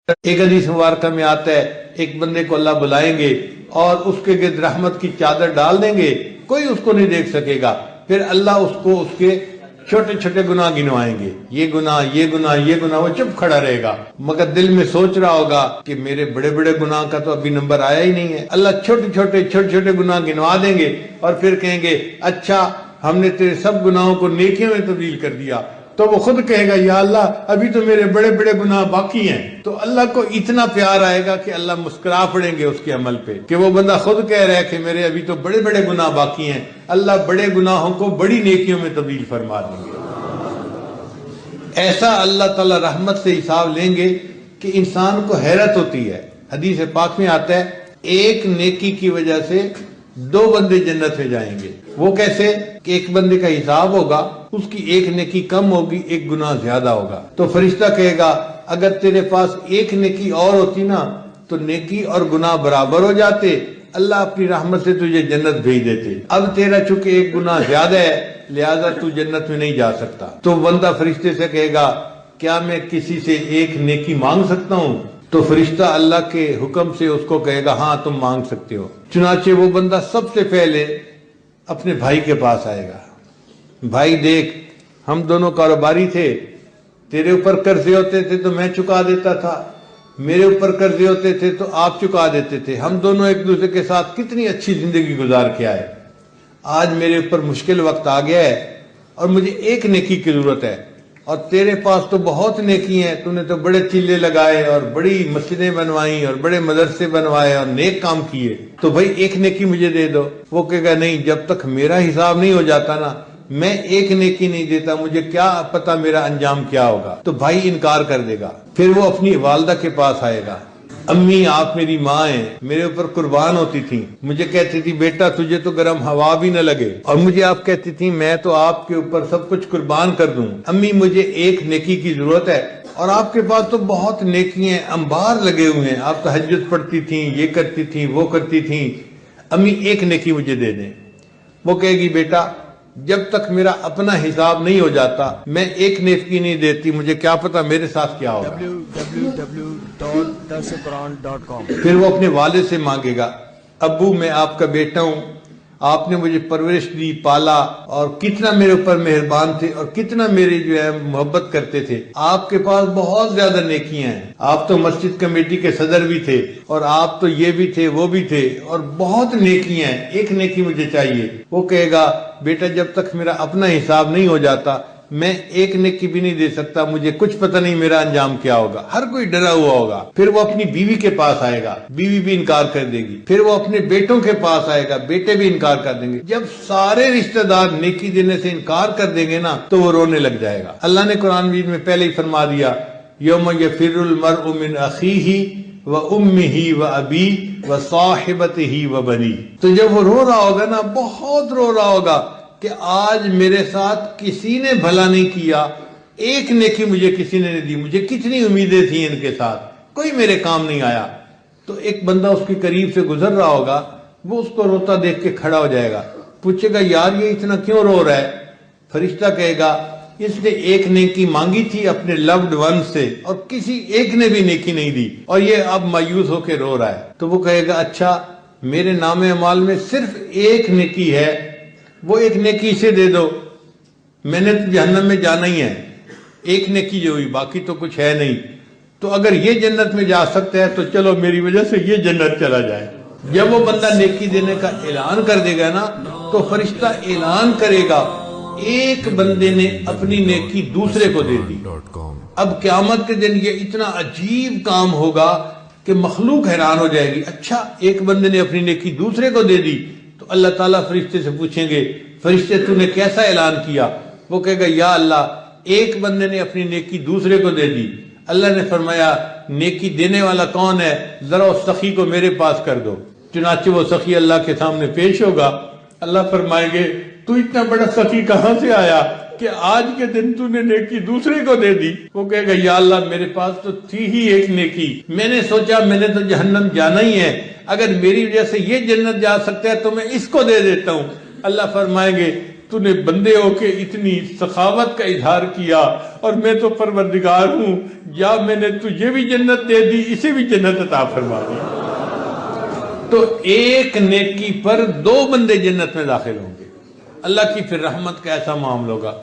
ایک حدیث مبارکہ میں آتا ہے ایک بندے کو اللہ بلائیں گے اور اس کے گرد رحمت کی چادر ڈال دیں گے، کوئی اس کو نہیں دیکھ سکے گا، پھر اللہ اس کو اس کے چھوٹے چھوٹے گناہ گنوائیں گے، یہ گناہ یہ گناہ یہ گناہ، وہ چپ کھڑا رہے گا مگر دل میں سوچ رہا ہوگا کہ میرے بڑے بڑے گناہ کا تو ابھی نمبر آیا ہی نہیں ہے۔ اللہ چھوٹے چھوٹے گناہ گنوا دیں گے اور پھر کہیں گے اچھا ہم نے تیرے سب گناہوں کو نیکیوں میں تبدیل کر دیا، تو وہ خود کہے گا یا اللہ ابھی تو میرے بڑے بڑے گناہ باقی ہیں۔ تو اللہ کو اتنا پیار آئے گا کہ اللہ مسکرا پڑیں گے اس کے عمل پہ کہ وہ بندہ خود کہہ رہا ہے کہ میرے ابھی تو بڑے بڑے گناہ باقی ہیں، اللہ بڑے گناہوں کو بڑی نیکیوں میں تبدیل فرما دیں گے۔ ایسا اللہ تعالی رحمت سے حساب لیں گے کہ انسان کو حیرت ہوتی ہے۔ حدیث پاک میں آتا ہے ایک نیکی کی وجہ سے 2 بندے جنت میں جائیں گے۔ وہ کیسے کہ ایک بندے کا حساب ہوگا، اس کی ایک نیکی کم ہوگی، ایک گناہ زیادہ ہوگا، تو فرشتہ کہے گا اگر تیرے پاس ایک نیکی اور ہوتی نا تو نیکی اور گناہ برابر ہو جاتے، اللہ اپنی رحمت سے تجھے جنت بھیج دیتے، اب تیرا چونکہ ایک گناہ زیادہ ہے لہذا تو جنت میں نہیں جا سکتا۔ تو بندہ فرشتے سے کہے گا کیا میں کسی سے ایک نیکی مانگ سکتا ہوں؟ تو فرشتہ اللہ کے حکم سے اس کو کہے گا ہاں تم مانگ سکتے ہو۔ چنانچہ وہ بندہ سب سے پہلے اپنے بھائی کے پاس آئے گا، بھائی دیکھ ہم دونوں کاروباری تھے، تیرے اوپر قرضے ہوتے تھے تو میں چکا دیتا تھا، میرے اوپر قرضے ہوتے تھے تو آپ چکا دیتے تھے، ہم دونوں ایک دوسرے کے ساتھ کتنی اچھی زندگی گزار کے آئے، آج میرے اوپر مشکل وقت آ گیا ہے اور مجھے ایک نیکی کی ضرورت ہے، اور تیرے پاس تو بہت نیکی ہیں، تو نے تو بڑے چلے لگائے اور بڑی مسجدیں بنوائیں اور بڑے مدرسے بنوائے اور نیک کام کیے، تو بھائی ایک نیکی مجھے دے دو۔ وہ کہے گا نہیں، جب تک میرا حساب نہیں ہو جاتا نا میں ایک نیکی نہیں دیتا، مجھے کیا پتا میرا انجام کیا ہوگا۔ تو بھائی انکار کر دے گا، پھر وہ اپنی والدہ کے پاس آئے گا، امی آپ میری ماں ہیں، میرے اوپر قربان ہوتی تھی، مجھے کہتی تھی بیٹا تجھے تو گرم ہوا بھی نہ لگے، اور مجھے آپ کہتی تھی میں تو آپ کے اوپر سب کچھ قربان کر دوں، امی مجھے ایک نیکی کی ضرورت ہے، اور آپ کے پاس تو بہت نیکی ہیں، انبار لگے ہوئے ہیں، آپ تہجد پڑھتی تھیں، یہ کرتی تھیں وہ کرتی تھیں، امی ایک نیکی مجھے دے دیں۔ وہ کہے گی بیٹا جب تک میرا اپنا حساب نہیں ہو جاتا میں ایک نیکی نہیں دیتی، مجھے کیا پتا میرے ساتھ کیا ہوگا۔ www.darsuquran.com پھر وہ اپنے والد سے مانگے گا ابو میں آپ کا بیٹا ہوں، آپ نے مجھے پرورش دی، پالا، اور کتنا میرے اوپر مہربان تھے اور کتنا میری جو ہے محبت کرتے تھے، آپ کے پاس بہت زیادہ نیکیاں ہیں، آپ تو مسجد کمیٹی کے صدر بھی تھے اور آپ تو یہ بھی تھے وہ بھی تھے اور بہت نیکیاں ہیں، ایک نیکی مجھے چاہیے۔ وہ کہے گا بیٹا جب تک میرا اپنا حساب نہیں ہو جاتا میں ایک نیکی بھی نہیں دے سکتا، مجھے کچھ پتہ نہیں میرا انجام کیا ہوگا، ہر کوئی ڈرا ہوا ہوگا۔ پھر وہ اپنی بیوی کے پاس آئے گا، بیوی بھی انکار کر دے گی، پھر وہ اپنے بیٹوں کے پاس آئے گا، بیٹے بھی انکار کر دیں گے۔ جب سارے رشتہ دار نیکی دینے سے انکار کر دیں گے نا تو وہ رونے لگ جائے گا۔ اللہ نے قرآن مجید میں پہلے ہی فرما دیا یوم یفر المرء من اخیہ وامہ وابیہ وصاحبتہ وبنیہ، تو جب وہ رو رہا ہوگا نا بہت رو رہا ہوگا کہ آج میرے ساتھ کسی نے بھلا نہیں کیا، ایک نیکی مجھے کسی نے نہیں دی، مجھے کتنی امیدیں تھیں ان کے ساتھ، کوئی میرے کام نہیں آیا۔ تو ایک بندہ اس کے قریب سے گزر رہا ہوگا، وہ اس کو روتا دیکھ کے کھڑا ہو جائے گا، پوچھے گا یار یہ اتنا کیوں رو رہا ہے؟ فرشتہ کہے گا اس نے ایک نیکی مانگی تھی اپنے لوڈ ون سے اور کسی ایک نے بھی نیکی نہیں دی اور یہ اب مایوس ہو کے رو رہا ہے۔ تو وہ کہے گا اچھا میرے نام اعمال میں صرف ایک نیکی ہے، وہ ایک نیکی سے دے دو، میں نے تو جہنم میں جانا ہی ہے، ایک نیکی جو ہوئی باقی تو کچھ ہے نہیں، تو اگر یہ جنت میں جا سکتا ہے تو چلو میری وجہ سے یہ جنت چلا جائے۔ جب وہ بندہ نیکی دینے کا اعلان کر دے گا نا تو فرشتہ اعلان کرے گا ایک بندے نے اپنی نیکی دوسرے کو دے دی۔ اب قیامت کے دن یہ اتنا عجیب کام ہوگا کہ مخلوق حیران ہو جائے گی، اچھا ایک بندے نے اپنی نیکی دوسرے کو دے دی۔ تو اللہ تعالیٰ فرشتے سے پوچھیں گے فرشتے تو نے کیسا اعلان کیا؟ وہ کہے گا یا اللہ ایک بندے نے اپنی نیکی دوسرے کو دے دی، اللہ نے فرمایا نیکی دینے والا کون ہے، ذرا اس سخی کو میرے پاس کر دو۔ چنانچہ وہ سخی اللہ کے سامنے پیش ہوگا، اللہ فرمائیں گے تو اتنا بڑا سخی کہاں سے آیا کہ آج کے دن تو نے نیکی دوسرے کو دے دی؟ وہ کہے گا یا اللہ میرے پاس تو تھی ہی ایک نیکی، میں نے سوچا میں نے تو جہنم جانا ہی ہے، اگر میری وجہ سے یہ جنت جا سکتا ہے تو میں اس کو دے دیتا ہوں۔ اللہ فرمائیں گے تو نے بندے ہو کے اتنی سخاوت کا اظہار کیا، اور میں تو پروردگار ہوں، یا میں نے تجھے بھی جنت دے دی، اسے بھی جنت عطا فرما دی۔ تو ایک نیکی پر 2 بندے جنت میں داخل ہوں گے۔ اللہ کی پھر رحمت کا ایسا معاملہ ہوگا۔